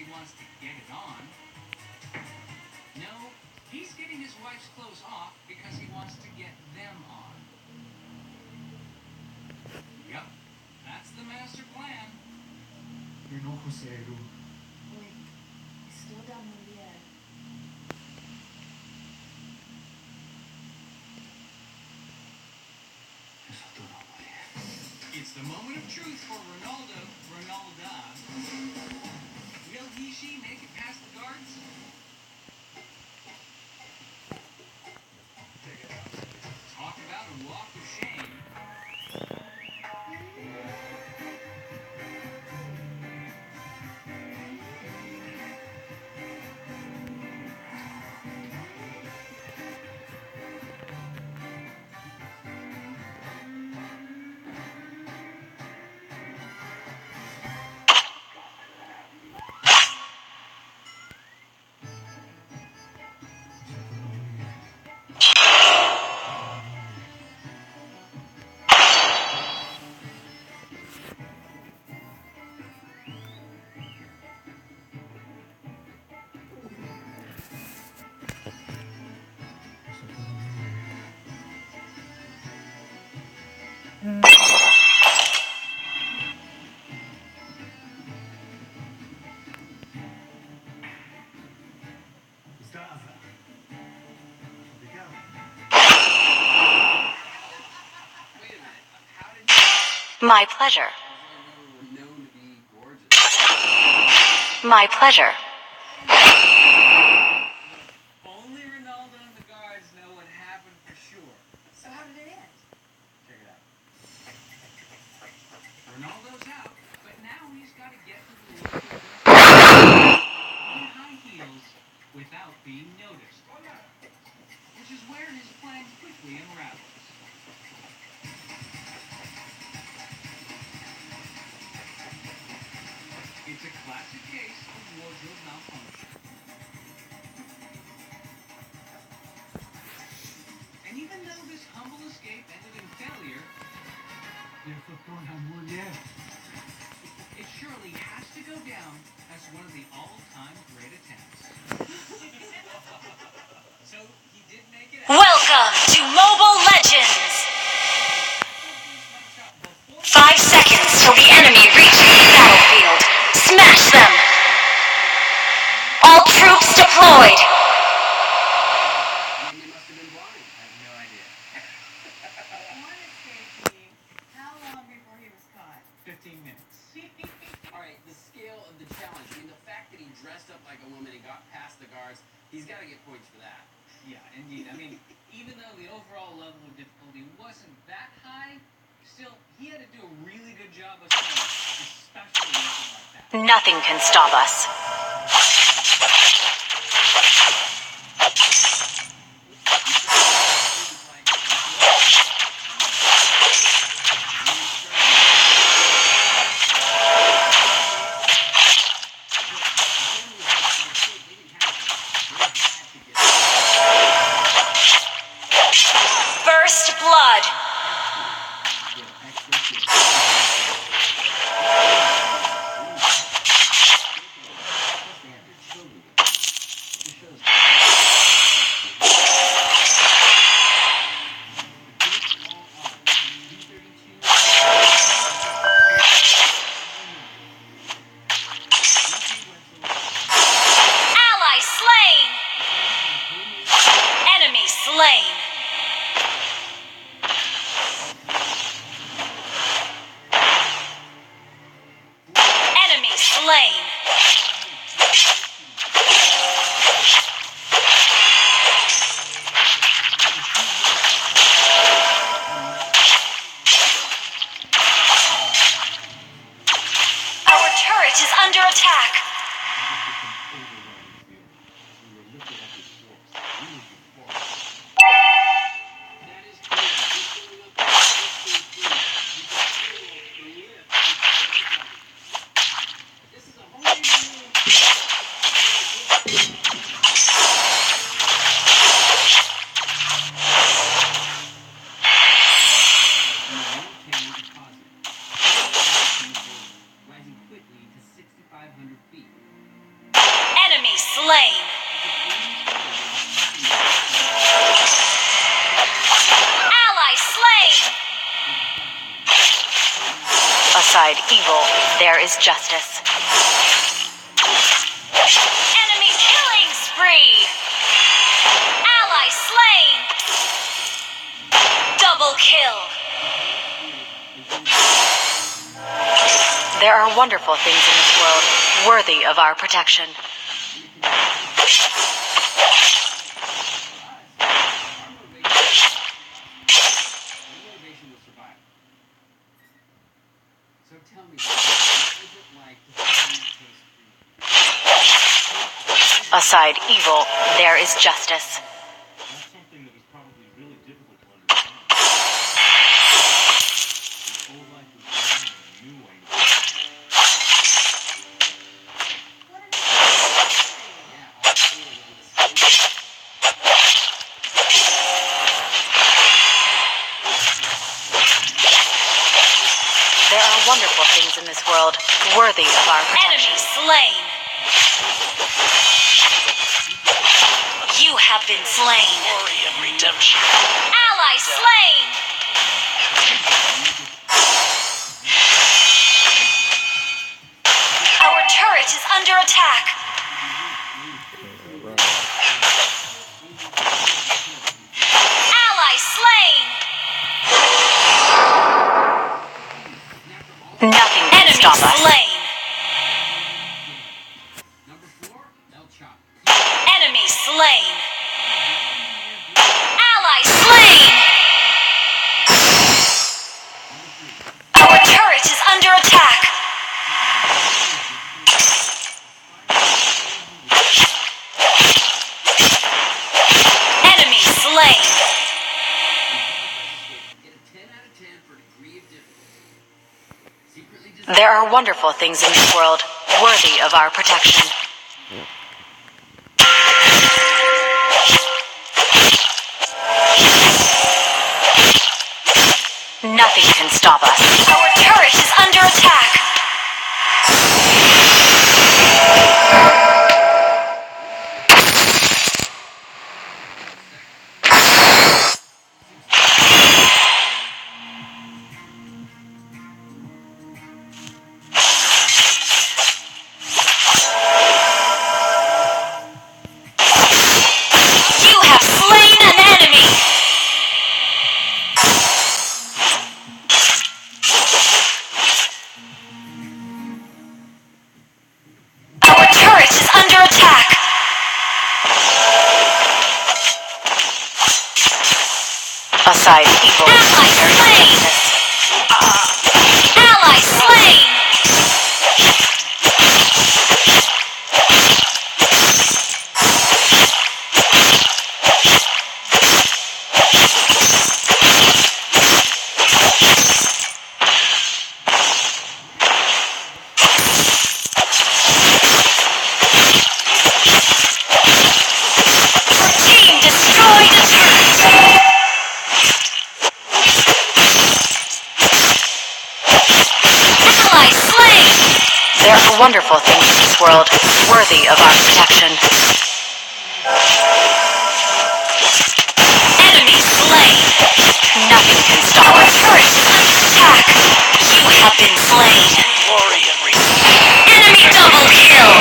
he wants to get it on. No, he's getting his wife's clothes off because he wants to get them on. Yep, that's the master plan. Enojo cero. Oi, estou da mulher. Eso todo, mulher. It's the moment of truth for Ronaldo, Ronalda. Will she make it past the guards? Talk about a walk of shame. Mustafa. Obrigado. Wait a minute. How did you My pleasure. known to be gorgeous? My pleasure. Only Ronaldo and the guards know what happened for sure. So how did it end? Check it out. Ronaldo's out, but now he's got to get to the local in high heels without being noticed, which is where his plan quickly unravels. It's a classic case of wardrobe malfunction. And even though this humble escape ended in failure, Eso toda, mulher. it surely has to go down as one of the all-time great attempts. So he did make it out. Welcome to Mobile Legends. 5 seconds till the enemy reaches the battlefield. Smash them. All troops deployed. I mean, they must have been blind. I have no idea. One escaped me. How long before he was caught? 15 minutes. All right, the scale of the challenge. I mean, the fact that he dressed up like a woman and got past the guards, he's got to get points for that. Yeah, indeed. I mean, even though the overall level of difficulty wasn't that high, still, he had to do a really good job of selling, especially looking like that. Nothing can stop us. First blood. Aside evil, there is justice. Enemy killing spree! Ally slain! Double kill! There are wonderful things in this world, worthy of our protection. Motivation was survival. So tell me, what is it like to finally taste freedom? Aside evil, there is justice. That's something that was probably really difficult to understand. His whole life was wrong and he knew why he was wrong. What an interesting Yeah, all three of them escaped. There are wonderful things in this world, worthy of our protection. Enemy slain! You have been slain. Glory and redemption. Ally slain! Our turret is under attack. Ally slain! Nothing can stop us. Slain. Number 4, El Chop. Enemy slain. Ally slain. Our turret is under attack. Enemy slain. Get a 10 out of 10 for degree of difficulty. Secretly designed. There are wonderful things in this world, worthy of our protection. Nothing can stop us. Our turret is under attack. You have slain an enemy. Our turret is under attack. Aside evil, ally slain. Ally slain. Team destroyed a turret. Ally slain. There are wonderful things in this world, worthy of our protection. Enemy slain. Nothing can stop our turret is under attack. You have been slain. Glory and redemption. Enemy double kill.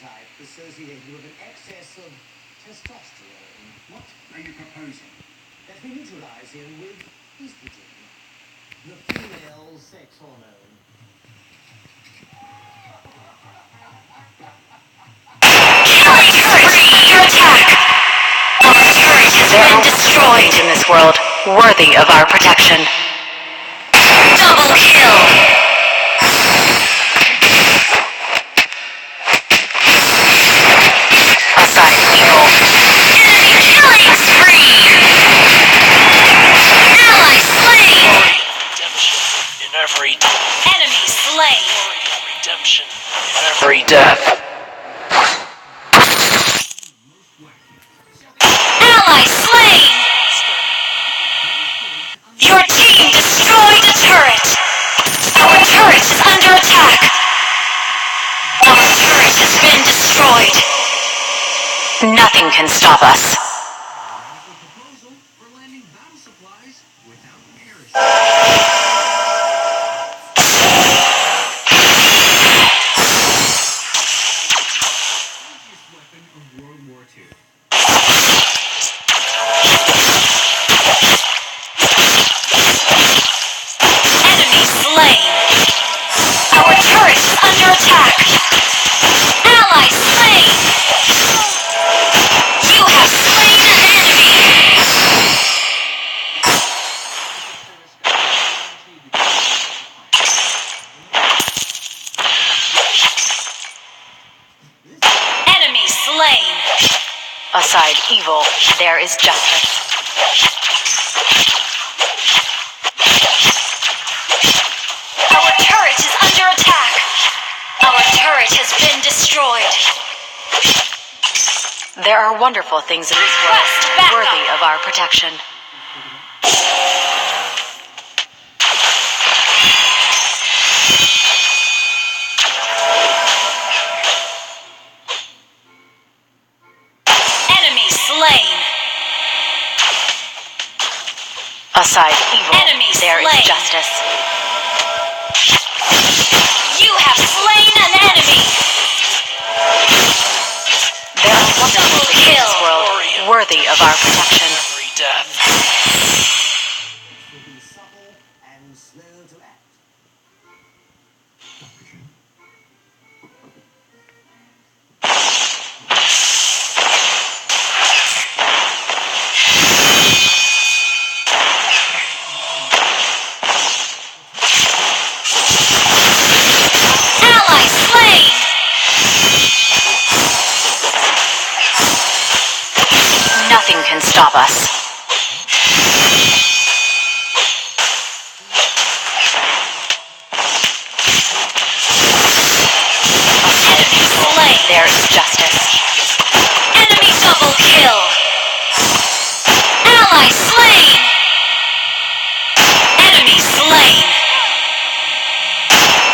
Type associated with an excess of testosterone. What are you proposing? That we neutralize him with estrogen, the female sex hormone. Killing turret under attack. Our turret has been destroyed in this world, worthy of our protection. Double kill. Aside evil. Enemy killing spree. Ally slain. Redemption in every Enemy slain. redemption in every death. Ally slain. Your team destroyed a turret. Our turret is under attack. Our turret has been destroyed. Nothing can stop us. Radical proposal for landing battle supplies without parachutes. Ally slain! You have slain an enemy! Enemy slain! Aside evil, there is justice. Our turret is under attack! Our turret has been destroyed! There are wonderful things in this world, worthy of our protection. Enemy slain! Aside evil, there is justice. You have slain an enemy! There are wonderful things in this world, worthy of our protection. Every death. Will be subtle and slow to act. Ally slain! Nothing can stop us. Enemy slain. There is justice. Enemy double kill. Ally slain. Enemy slain.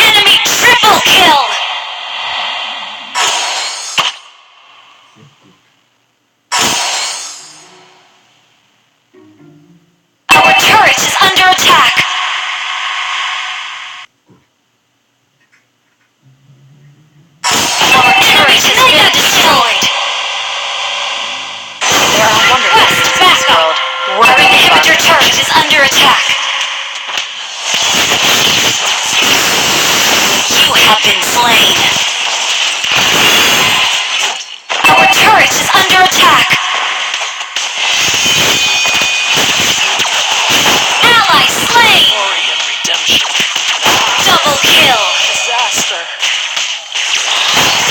Enemy triple kill. Our turret is under attack. Our turret has been destroyed. There are wonderful things in this world. Our inhibitor turret is under attack. You have been slain. Our turret is under attack. Ally slain. Glory and redemption. Double kill. Disaster.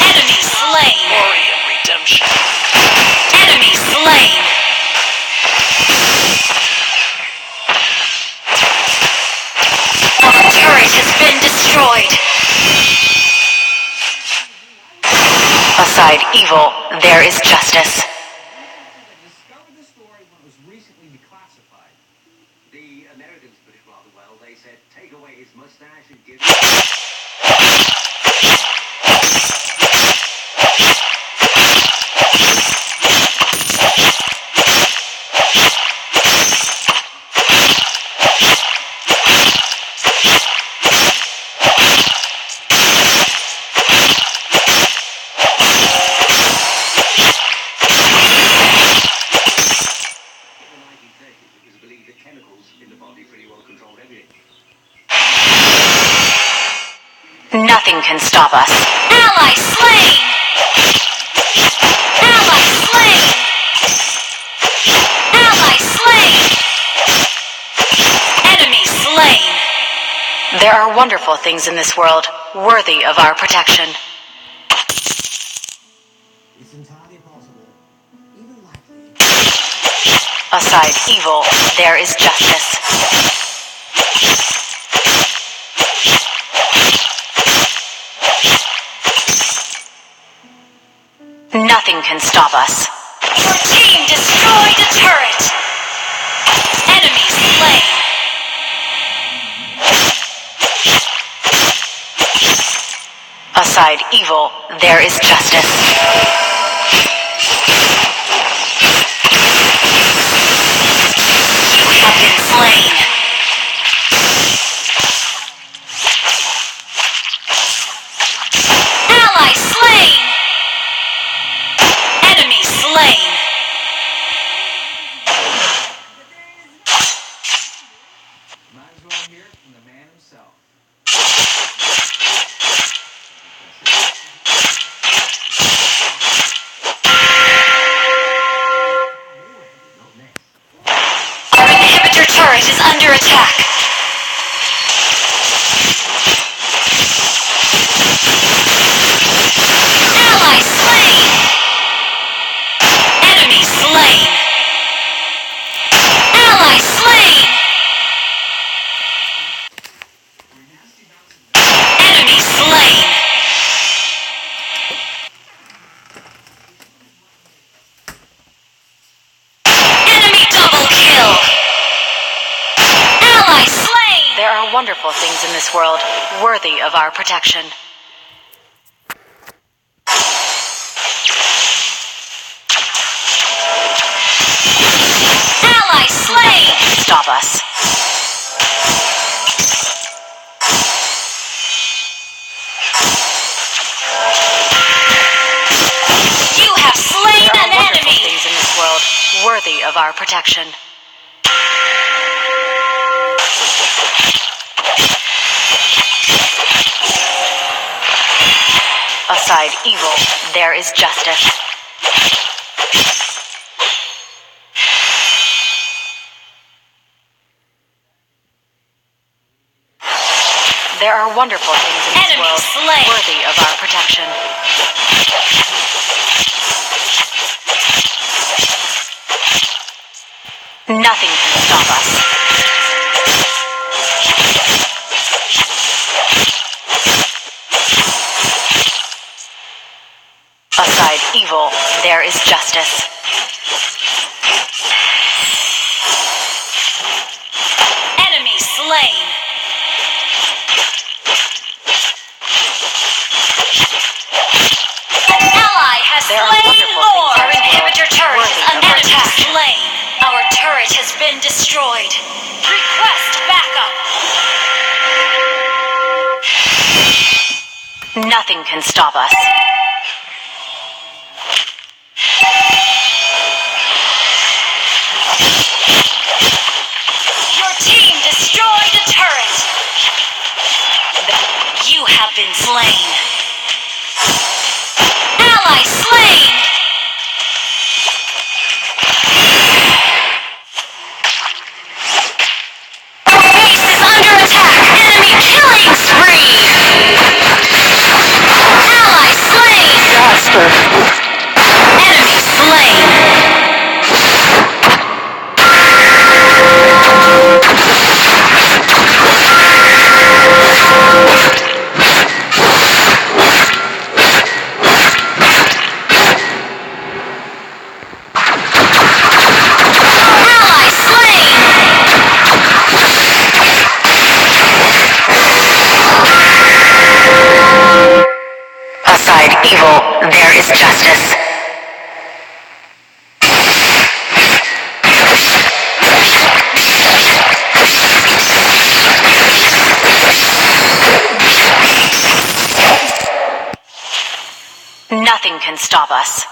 Enemy slain. Glory and redemption. Enemy slain. Our turret has been destroyed. Aside evil, there is justice. I discovered the story when it was recently declassified. The Americans put it rather well. They said, take away his mustache and give Nothing can stop us. Ally slain! Ally slain! Ally slain! Enemy slain! There are wonderful things in this world, worthy of our protection. It's entirely possible, even likely. Aside evil, there is justice. Nothing can stop us. Your team destroyed a turret! Enemy slain! Aside evil, there is justice. You have been slain. Ally slain! Enemy slain! Might as well hear it from the man himself. under attack. Ally slain! Enemy slain! Ally slain! Enemy slain! Enemy double kill! Ally slain! There are wonderful things in this world worthy of our protection. Ally slain! Stop us. You have slain an enemy! Things in this world worthy of our protection. Aside evil, there is justice. There are wonderful things in this world worthy of our protection. Nothing can stop us. Aside evil, there is justice. Enemy slain! An ally has slain more! Our inhibitor turret is under attack. Slain! Our turret has been destroyed. Request backup! Nothing can stop us. Your team destroyed a turret! You have been slain. Ally slain! Our base is under attack! Enemy killing spree! Ally slain! Enemy slain! Ally slain! Aside evil, there is justice. Nothing can stop us.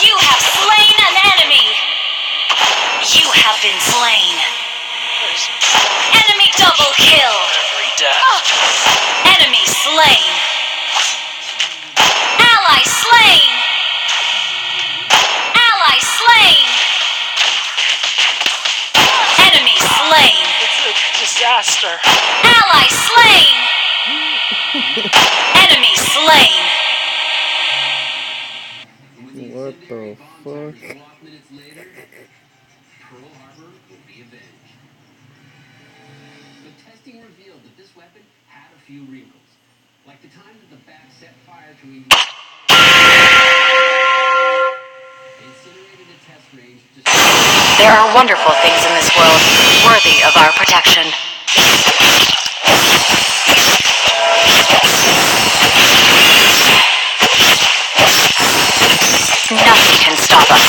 You have slain an enemy! You have been slain. Enemy double kill! Every death. Enemy slain! Ally slain! Ally slain! Enemy slain! It's a disaster. Ally slain! Enemy slain! What the fuck? Minutes later, Pearl Harbor will be avenged. But testing revealed that this weapon had a few wrinkles, like the time that the bat set fire to a incinerated a test range just There are wonderful things in this world worthy of our protection. Nothing can stop us.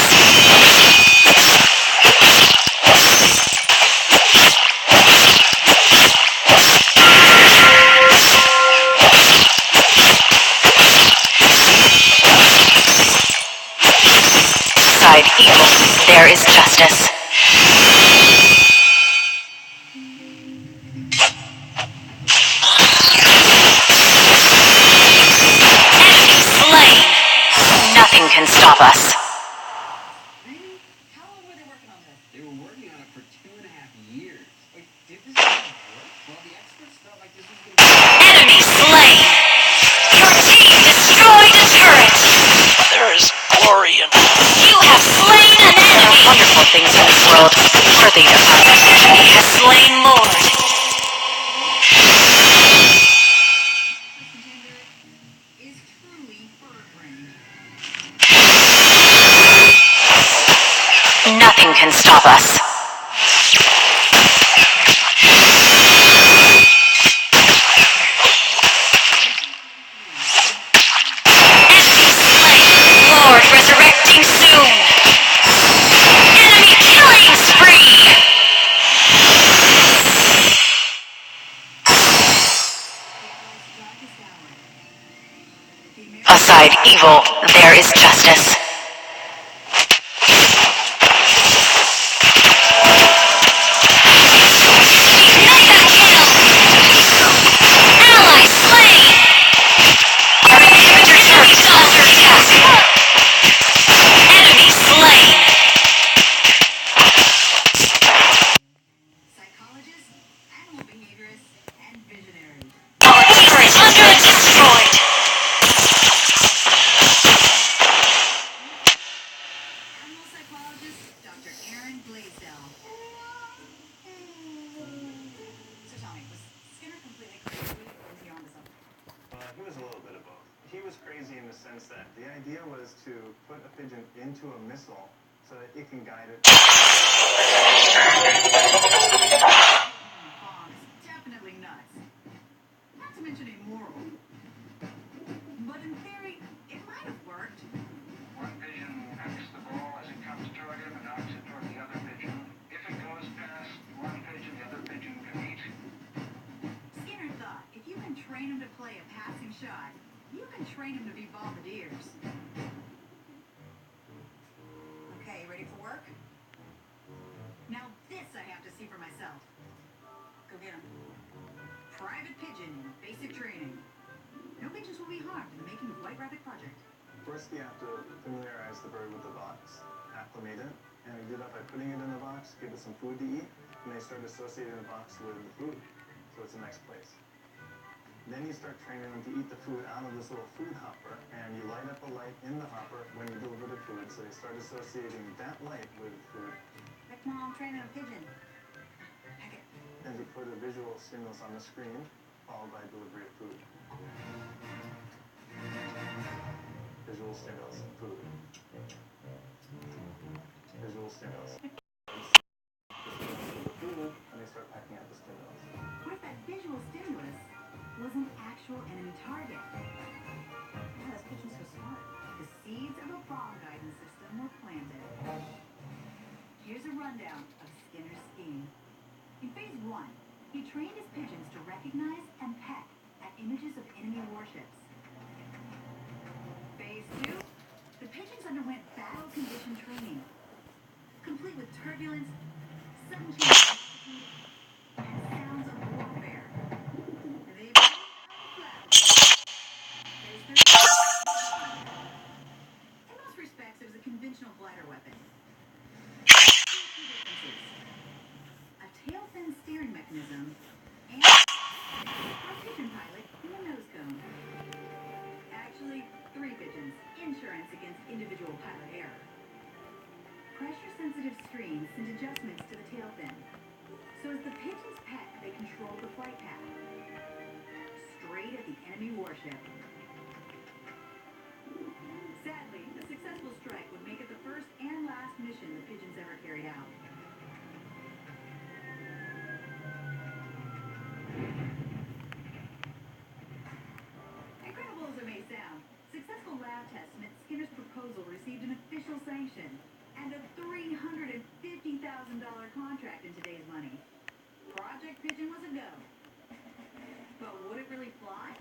Aside evil, there is justice. on it for 2.5 years. Wait, did this even work? Well, the experts felt like this was going to be... Enemy slain! Your team destroyed a turret! There is glory in You have slain an enemy! There are wonderful things in this world, worthy of our enemy has slain Lord. Contender is truly bird brain. Nothing can stop us. Enemy slain! Lord resurrecting soon! Enemy killing spree! Aside evil, there is justice. Mega kill! Ally slain! Our inhibitor turret is under attack. Enemy slain! Psychologists, animal behaviorists, and visionaries. Our turret under destroyed! Animal psychologist, Dr. Aaron Blaisdell. So tell me, was Skinner completely crazy, or was he onto something? He was a little bit of both. He was crazy in the sense that the idea was to put a pigeon into a missile so that it can guide it. Bombs, definitely nuts. Not to mention immoral. But in theory, it might have worked. One pigeon pecks the ball as it comes toward him and knocks it toward the other pigeon. If it goes past one pigeon, the other pigeon can eat. Skinner thought if you can train him to play a passing shot, you can train him to be bombardiers. Okay, ready for work? Now this I have to see for myself. Go get him. Private pigeon in basic training. No pigeons will be harmed in the making of White Rabbit Project. First, you have to familiarize the bird with the box, acclimate it, and we do that by putting it in the box, give it some food to eat, and they start associating the box with the food, so it's a nice place. Then you start training them to eat the food out of this little food hopper, and you light up a light in the hopper when you deliver the food, so they start associating that light with food. Like Mom training a pigeon. Heck it. And you put a visual stimulus on the screen, followed by delivery of food. Visual stimulus, food. Visual stimulus. The food, and they start pecking at the stimulus. What if that visual stimulus was an actual enemy target? Wow, this pigeon's so smart. The seeds of a bomb guidance system were planted. Here's a rundown of Skinner's scheme. In phase 1, he trained his pigeons to recognize and peck at images of enemy warships. Phase 2, the pigeons underwent battle condition training, complete with turbulence, sudden change of altitude, and sounds of warfare. They blew out flat. Phase 3, in most respects, it was a conventional glider weapon. Two key differences: a tail fin steering mechanism and a pigeon pilot in a nose cone. Actually, 3 pigeons. Insurance against individual pilot error. Pressure-sensitive screens send adjustments to the tail fin. So as the pigeons peck, they control the flight path. Straight at the enemy warship. Sadly, a successful strike would make it the first and last mission the pigeons ever carried out. Incredible as it may sound, successful lab tests meant Skinner's proposal received an official sanction and a $350,000 contract in today's money. Project Pigeon was a go. But would it really fly?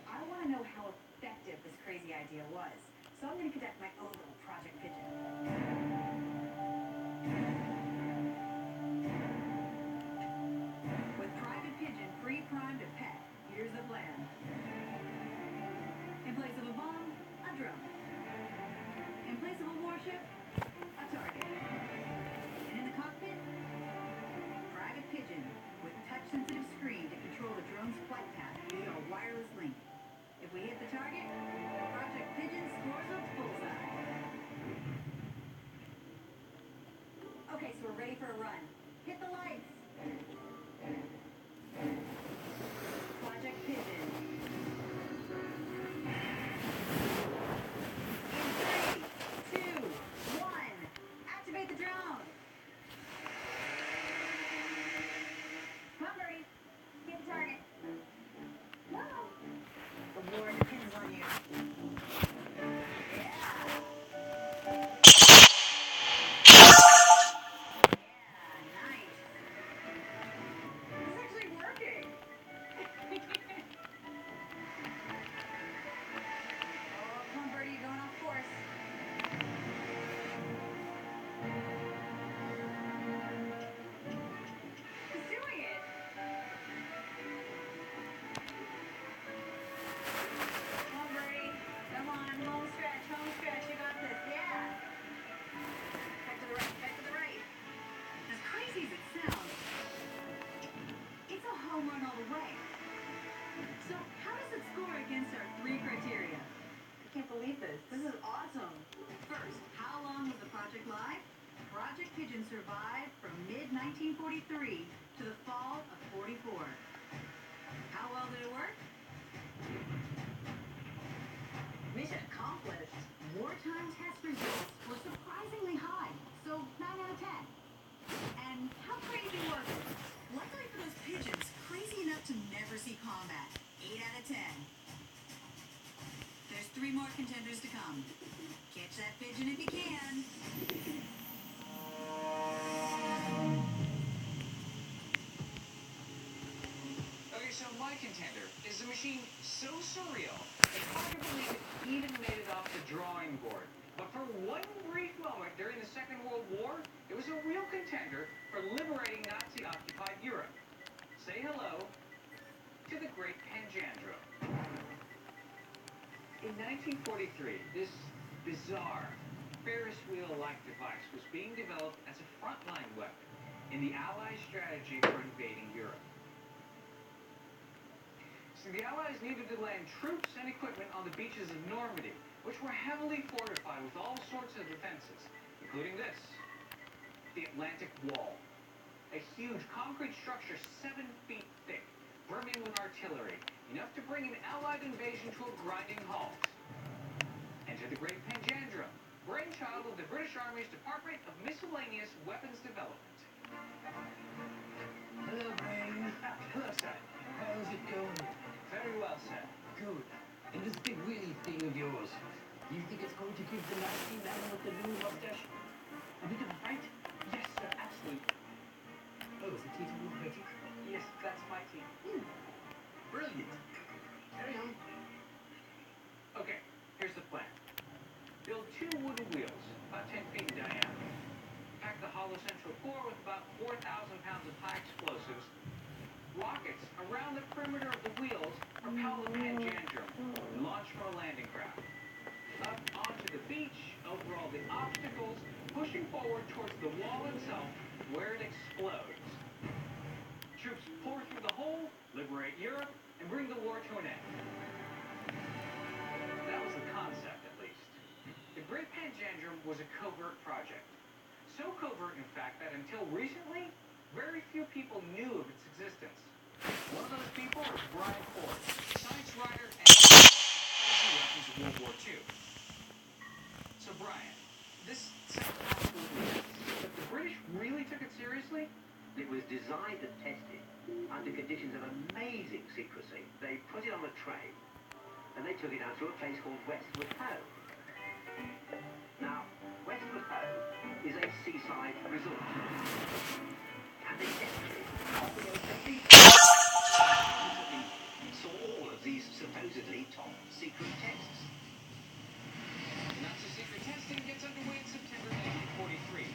I want to know how effective this crazy idea was, so I'm going to conduct my own little Project Pigeon. With Private Pigeon pre-primed to peck, here's the plan. In place of a bomb, a drone. In place of a warship, a target. And in the cockpit, Okay, so we're ready for a run. Hit the lights. Project Pigeon. In 3, 2, 1. Activate the drone. Come on, Birdie. Hit the target. Whoa. The war depends on you. Yeah. Nice. This is actually working. Oh, come on, Birdie, you're going off course. He's doing it. Come on, Birdie. Come on, home stretch, you got this. Yeah. Back to the right, back to the right. As crazy as it sounds, it's a home run all the way. So how does it score against our 3 criteria? I can't believe this. This is awesome. First, how long was the project live? Project Pigeon survived from mid-1943 to the fall of 44. How well did it work? Mission accomplished. Wartime test results were surprisingly high, so 9 out of 10. And how crazy was it? Luckily for those pigeons, crazy enough to never see combat. 8 out of 10. There's 3 more contenders to come. Catch that pigeon if you can. Okay, so my contender is a machine so surreal, it's hard to believe it even made it off the drawing board. But for one brief moment during the Second World War, it was a real contender for liberating Nazi-occupied Europe. Say hello to the Great Panjandrum. In 1943, this bizarre Ferris wheel-like device was being developed as a frontline weapon in the Allies' strategy for invading Europe. So the Allies needed to land troops and equipment on the beaches of Normandy, which were heavily fortified with all sorts of defenses, including this, the Atlantic Wall. A huge concrete structure 7 feet thick, brimming with artillery, enough to bring an Allied invasion to a grinding halt. Enter the Great Panjandrum, brainchild of the British Army's Department of Miscellaneous Weapons Development. Hello, Brain. Hello, sir. How's it going? Very well, sir. Good. And this big wheelie thing of yours, do you think it's going to give the nasty man with the new mustache a bit of a fight? Yes, sir, absolutely. Oh, is the tea towel ready? Yes, that's my team. Brilliant. Carry on. Okay, here's the plan. Build 2 wooden wheels, about 10 feet in diameter. Pack the hollow central core with about 4,000 pounds of high explosives. Rockets around the perimeter of the wheels propel the Panjandrum and launch from a landing craft. Up onto the beach, over all the obstacles, pushing forward towards the wall itself, where it explodes. Troops pour through the hole, liberate Europe, and bring the war to an end. That was the concept, at least. The Great Panjandrum was a covert project. So covert, in fact, that until recently, very few people knew of its existence. One of those people was Brian Ford, science writer and weapons of World War II. So Brian, this sounds absolutely nuts, but the British really took it seriously? It was designed and tested under conditions of amazing secrecy. They put it on a train and they took it out to a place called Westward Ho. Now, Westward Ho is a seaside resort. And they tested it on the OCD. Saw all of these supposedly top secret tests. Nazi secret testing gets underway in September 1943.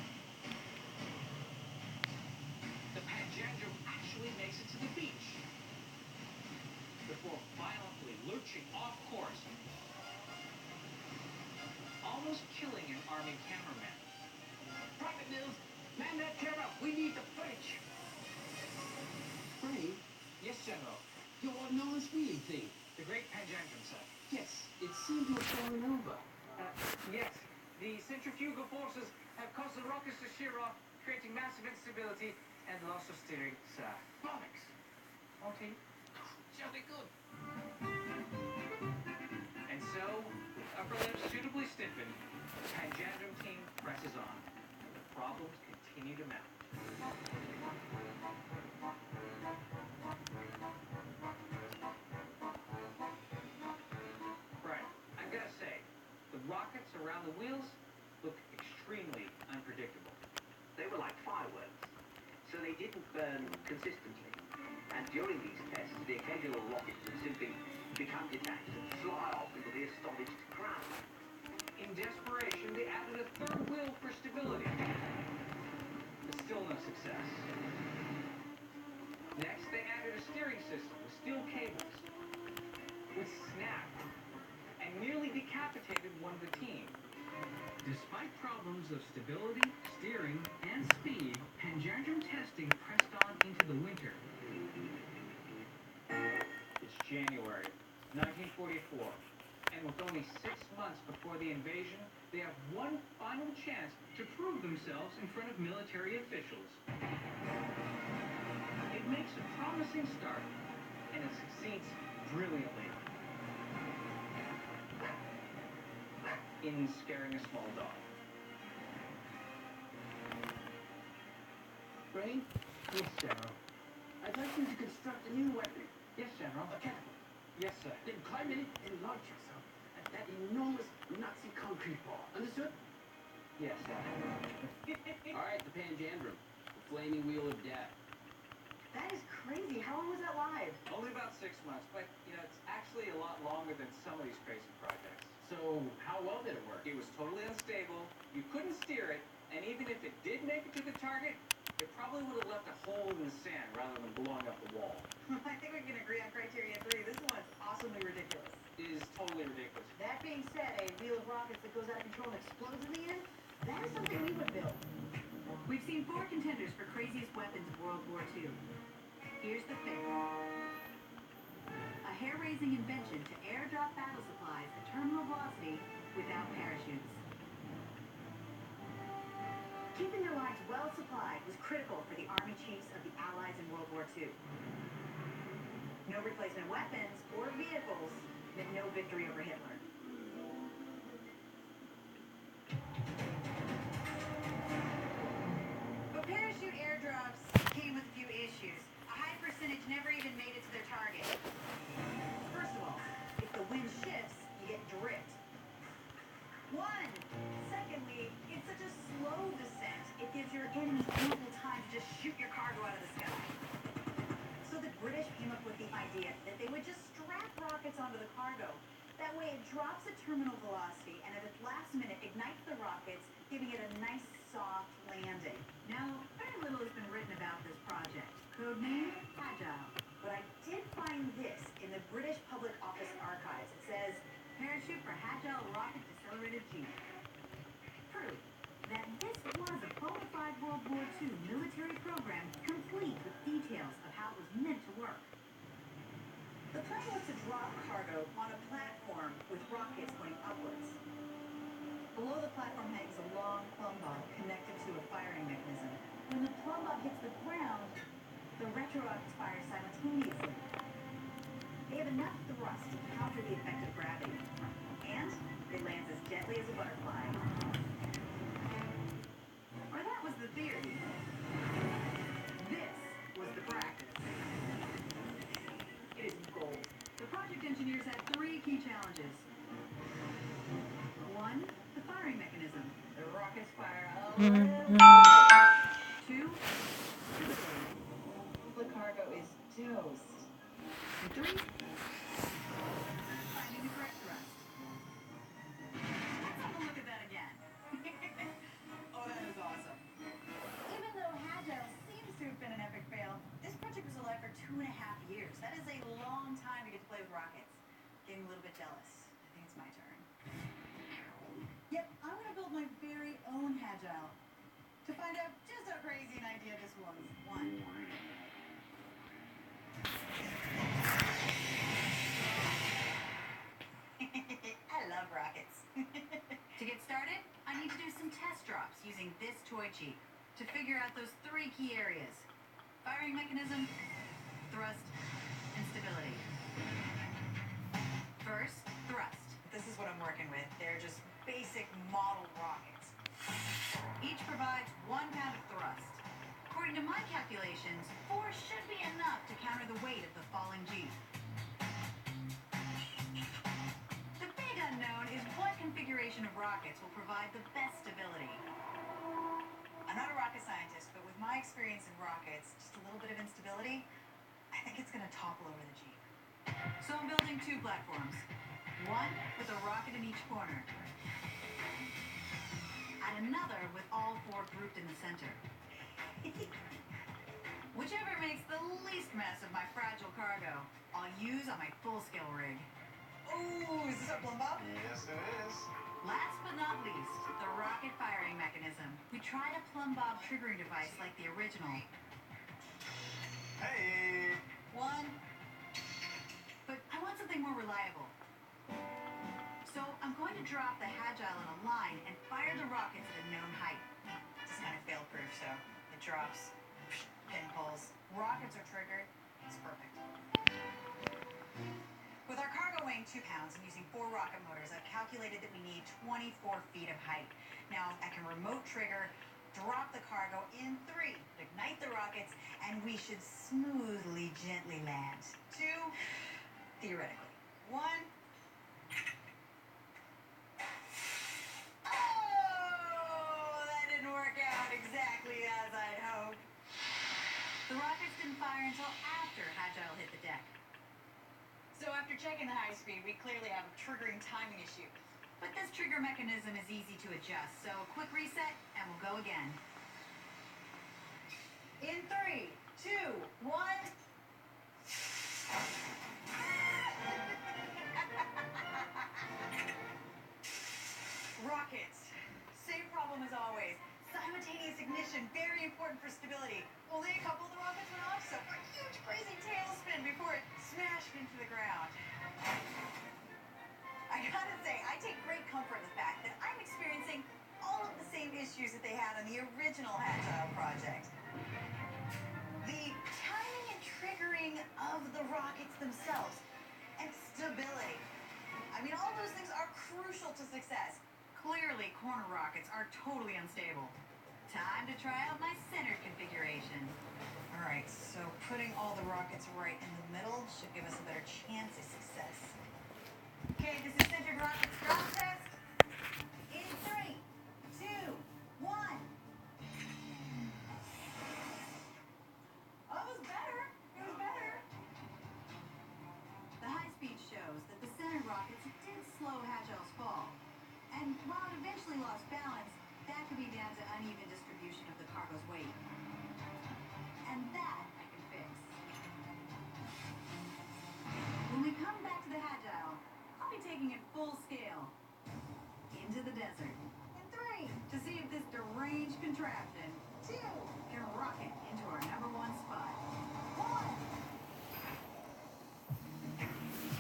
The Panjandrum actually makes it to the beach before violently lurching off course, almost killing an Army cameraman. Private Mills, man that camera. We need the footage. Brain, Yes, General. your enormous wheelie thing. The Great Panjandrum, sir. Yes, it seemed to have fallen over. Yes. The centrifugal forces have caused the rockets to shear off, creating massive instability and loss of steering. Bollocks! Monty, shall be good. And so, with upper lips suitably stiffened, the Panjandrum team presses on. The problems continue to mount. Right, I've got to say, the rockets around the wheels look extremely unpredictable. They were like fireworks, so they didn't burn consistently. And during these tests, the occasional rocket would simply become detached and fly off into the astonished crowd. In desperation, they added a third wheel for stability. But still no success. Next, they added a steering system with steel cables, which snapped and nearly decapitated one of the team. Despite problems of stability, steering, and speed, Panjandrum testing pressed on into the winter. It's January 1944, and with only 6 months before the invasion, they have one final chance to prove themselves in front of military officials. It makes a promising start, and it succeeds brilliantly in scaring a small dog. Brain? Yes, General. I'd like you to construct a new weapon. Yes, General. A catapult. Yes, sir. Then climb in it and launch yourself at that enormous Nazi concrete ball. Understood? Yes, sir. All right, the Panjandrum, the flaming wheel of death. That is crazy. How long was that live? Only about 6 months, but, it's actually a lot longer than some of these crazy projects. So, how well did it work? It was totally unstable, you couldn't steer it, and even if it did make it to the target, it probably would have left a hole in the sand rather than blowing up the wall. I think we can agree on criteria 3. This one's awesomely ridiculous. It is totally ridiculous. That being said, a wheel of rockets that goes out of control and explodes in the end, that is something we would build. We've seen 4 contenders for craziest weapons of World War II. Here's the 5th. A hair-raising invention to airdrop battle supplies at terminal velocity without parachutes. Keeping their lines well supplied was critical for the army chiefs of the Allies in World War II. No replacement weapons or vehicles meant no victory over Hitler. But parachute airdrops came with a few issues. A high percentage never even made it to their target. First of all, if the wind shifts, you get drift. Secondly, it's such a slow descent, it gives your enemies ample time to just shoot your cargo out of the sky. So the British came up with the idea that they would just strap rockets onto the cargo. That way it drops at terminal velocity and at its last minute ignites the rockets, giving it a nice soft landing. Now, very little has been written about this project. Codename Agile. But I did find this in the British Public Office Archives. It says, parachute for Agile rocket decelerated jeep. Proof that this was a bona fide World War II military program complete with details of how it was meant to work. The plan was to drop cargo on a platform with rockets pointing upwards. Below the platform hangs a long plumb bob connected to a firing mechanism. When the plumb bob hits the ground, the retro rockets fire simultaneously. They have enough thrust to counter the effect of gravity, and it lands as gently as a butterfly. Or that was the theory. This was the practice. It is gold. The project engineers had 3 key challenges. 1, the firing mechanism. The rockets fire a little. 2, the cargo is toast. And 3, finding the correct thrust. Let's have a look at that again. Oh, that is awesome. Even though Agile seems to have been an epic fail, this project was alive for 2.5 years. That is a long time to get to play with rockets. Getting a little bit jealous. I think it's my turn. Yep, I'm going to build my very own Agile to find out just how crazy an idea this was. 1. I love rockets. To get started, I drops using this toy cheat to figure out those 3 key areas: firing mechanism, thrust, and stability. First, thrust. This is what I'm working with. They're just basic model rockets. Each provides 1 pound of thrust. According to my calculations, 4 should be enough to counter the weight of the falling Jeep. The big unknown is what configuration of rockets will provide the best stability. I'm not a rocket scientist, but with my experience in rockets, just a little bit of instability, I think it's going to topple over the Jeep. So I'm building 2 platforms. One with a rocket in each corner. And another with all 4 grouped in the center. Whichever makes the least mess of my fragile cargo, I'll use on my full-scale rig. Ooh, is this a plumb bob? Yes, it is. Last but not least, the rocket firing mechanism. We tried a plumb bob triggering device like the original. Hey! 1. But I want something more reliable. So I'm going to drop the Agile in a line and fire the rockets at a known height. It's kind of fail-proof, so it drops, pinholes, rockets are triggered. It's perfect. With our cargo weighing 2 pounds and using 4 rocket motors, I've calculated that we need 24 feet of height. Now I can remote trigger, drop the cargo in 3, ignite the rockets, and we should smoothly, gently land. 2, theoretically. 1. Oh, that didn't work out exactly as I'd hoped. The rockets didn't fire until after Agile hit the deck. So after checking the high speed, we clearly have a triggering timing issue. But this trigger mechanism is easy to adjust, so a quick reset and we'll go again. In 3, 2, 1. Rockets. Same problem as always. Simultaneous ignition, very important for stability. Only a couple of the rockets went off, so a huge crazy tailspin before it smashed into the ground. I gotta say, I take great comfort in the fact that I'm experiencing all of the same issues that they had on the original Agile project. The timing and triggering of the rockets themselves, and stability. I mean, all those things are crucial to success. Clearly, corner rockets are totally unstable. Time to try out my centered configuration. All right, so putting all the rockets right in the middle should give us a better chance of success. Okay, this is centered rockets drop test. In 3, 2, 1. Oh, it was better. It was better. The high speed shows that the centered rockets did slow Agile's fall. And while it eventually lost balance, that could be down to uneven distribution of the cargo's weight. And that I can fix. When we come back to the Agile, I'll be taking it full scale into the desert. And 3, to see if this deranged contraption, 2, can rocket into our #1 spot. 1.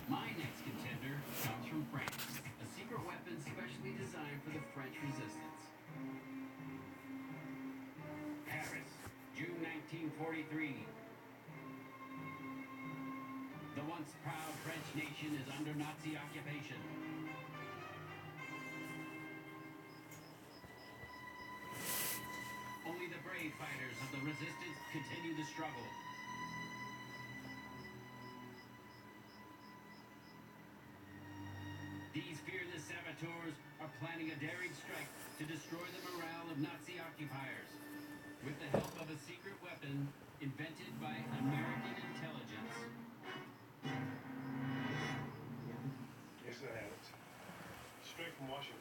My next contender comes from France. A secret weapon specially designed for the French resistance. Paris, June 1943. The once proud French nation is under Nazi occupation. Only the brave fighters of the resistance continue the struggle. These fearless saboteurs are planning a daring strike to destroy the morale of Nazi occupiers with the help of a secret weapon invented by American intelligence. Yes, I have it. Straight from Washington.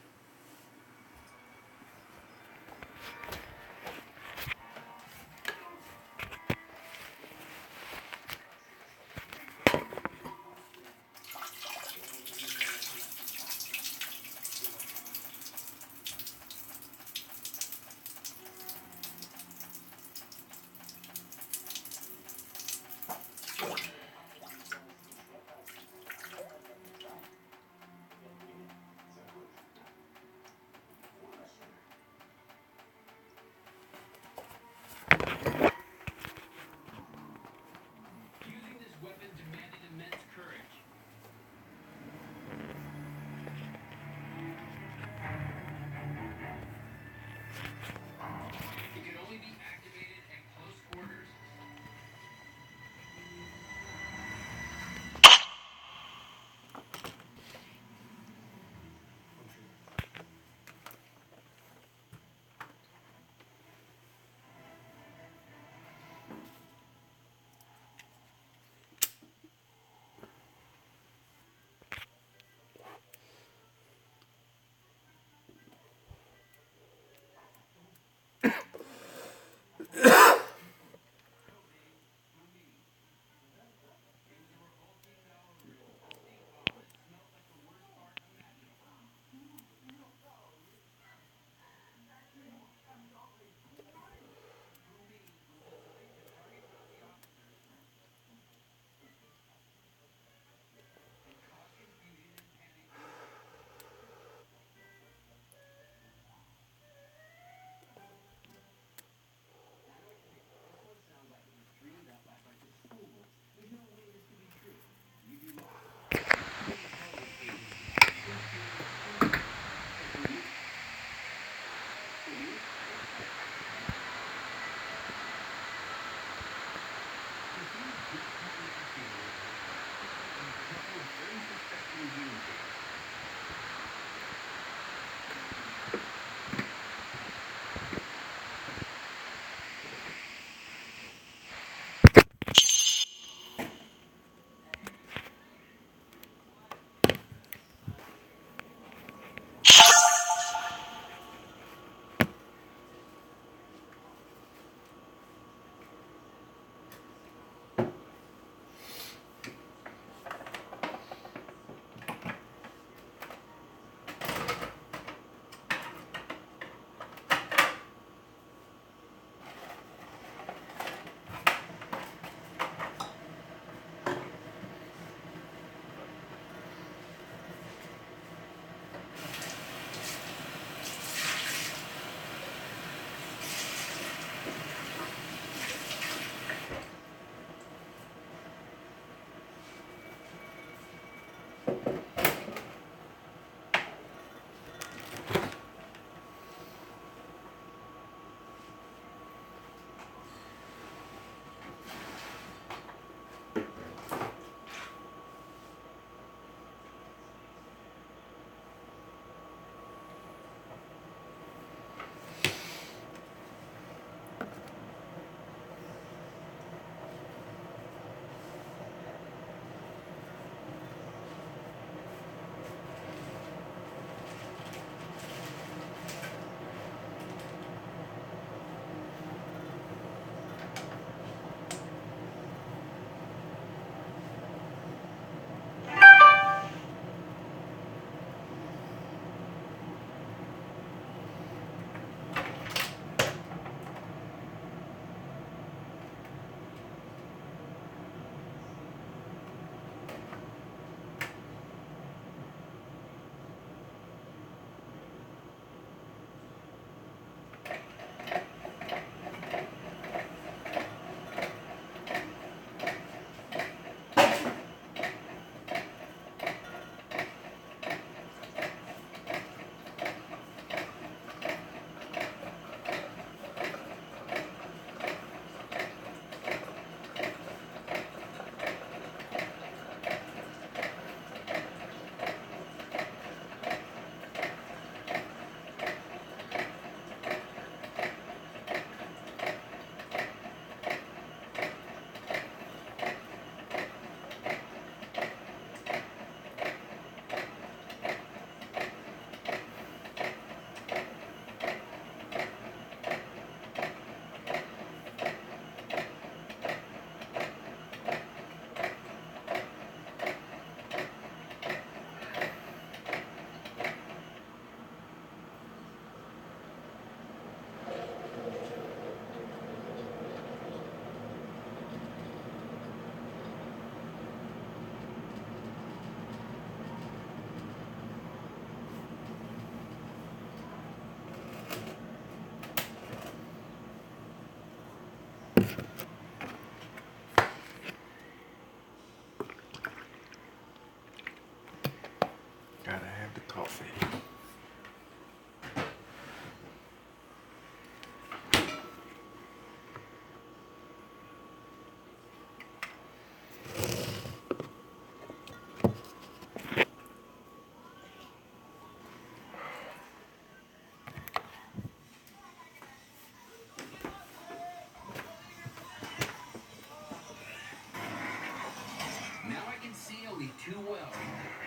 too well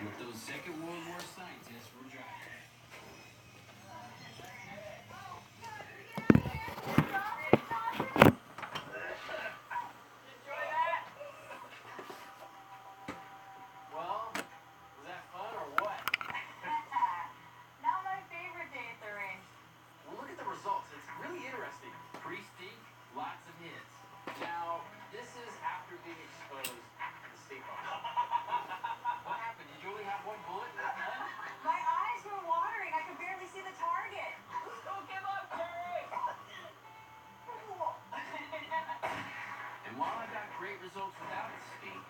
what those Second World War scientists were driving. Well, was that fun or what? Not my favorite day at the range. Well, look at the results. It's really interesting. Pre-stink, lots of hits. Now, this is after being exposed to the stink bomb. What happened? Did you only have one bullet? My eyes were watering. I could barely see the target. Don't give up, Terry! And while I got great results without the stink,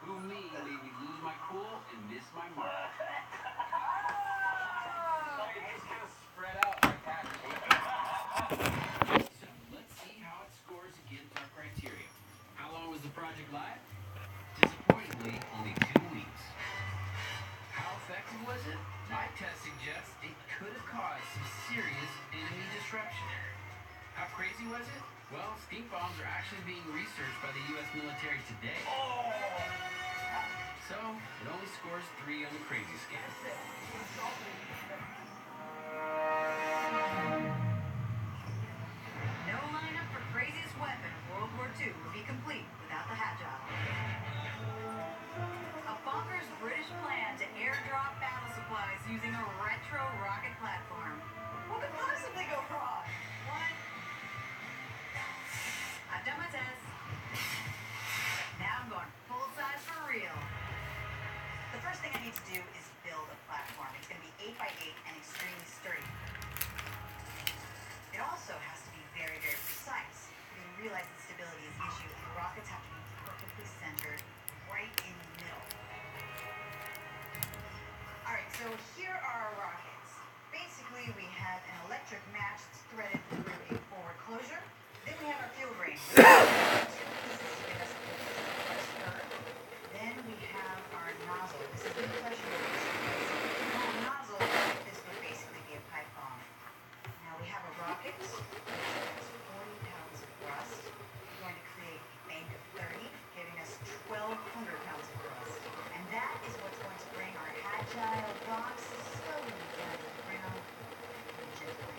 Who Me made me lose my cool and miss my mark. It just kind of spread out like that. So, let's see how it scores against our criteria. How long was the project live? Disappointingly, only 2 weeks. How effective was it? My test suggests it could have caused some serious enemy disruption. How crazy was it? Well, stink bombs are actually being researched by the U.S. military today. So, it only scores 3 on the crazy scale. No lineup for craziest weapon of World War II would be complete without the hat job. A bonkers British plan to airdrop battle supplies using a retro rocket platform. What could possibly go wrong? What? I've done my test. Now I'm going full size for real. The first thing I need to do is build a platform. It's going to be 8 by 8 and extremely sturdy. It also has to be very, very precise. You realize that stability is an issue, and the rockets have to be perfectly centered right in the middle. Alright, so here are our rockets. Basically, we have an electric match that's threaded through a forward closure. Then we have our fuel grain. Then we have our nozzle. This is the pressure release. The nozzle, this would basically be a pipe bomb. Now we have a rocket, which has 40 pounds of thrust. We're going to create a bank of 30, giving us 1,200 pounds of thrust. And that is what's going to bring our agile box slowly down to the ground and gently.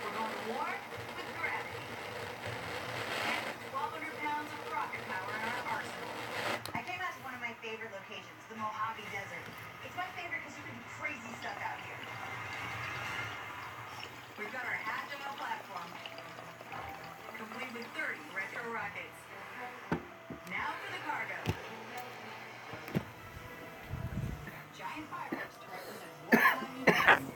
We're going to war with gravity. And with 1,200 pounds of rocket power in our arsenal. I came out to one of my favorite locations, the Mojave Desert. It's my favorite because you can do crazy stuff out here. We've got our agile platform, complete with 30 retro rockets. Now for the cargo. Giant fireworks to represent wartime.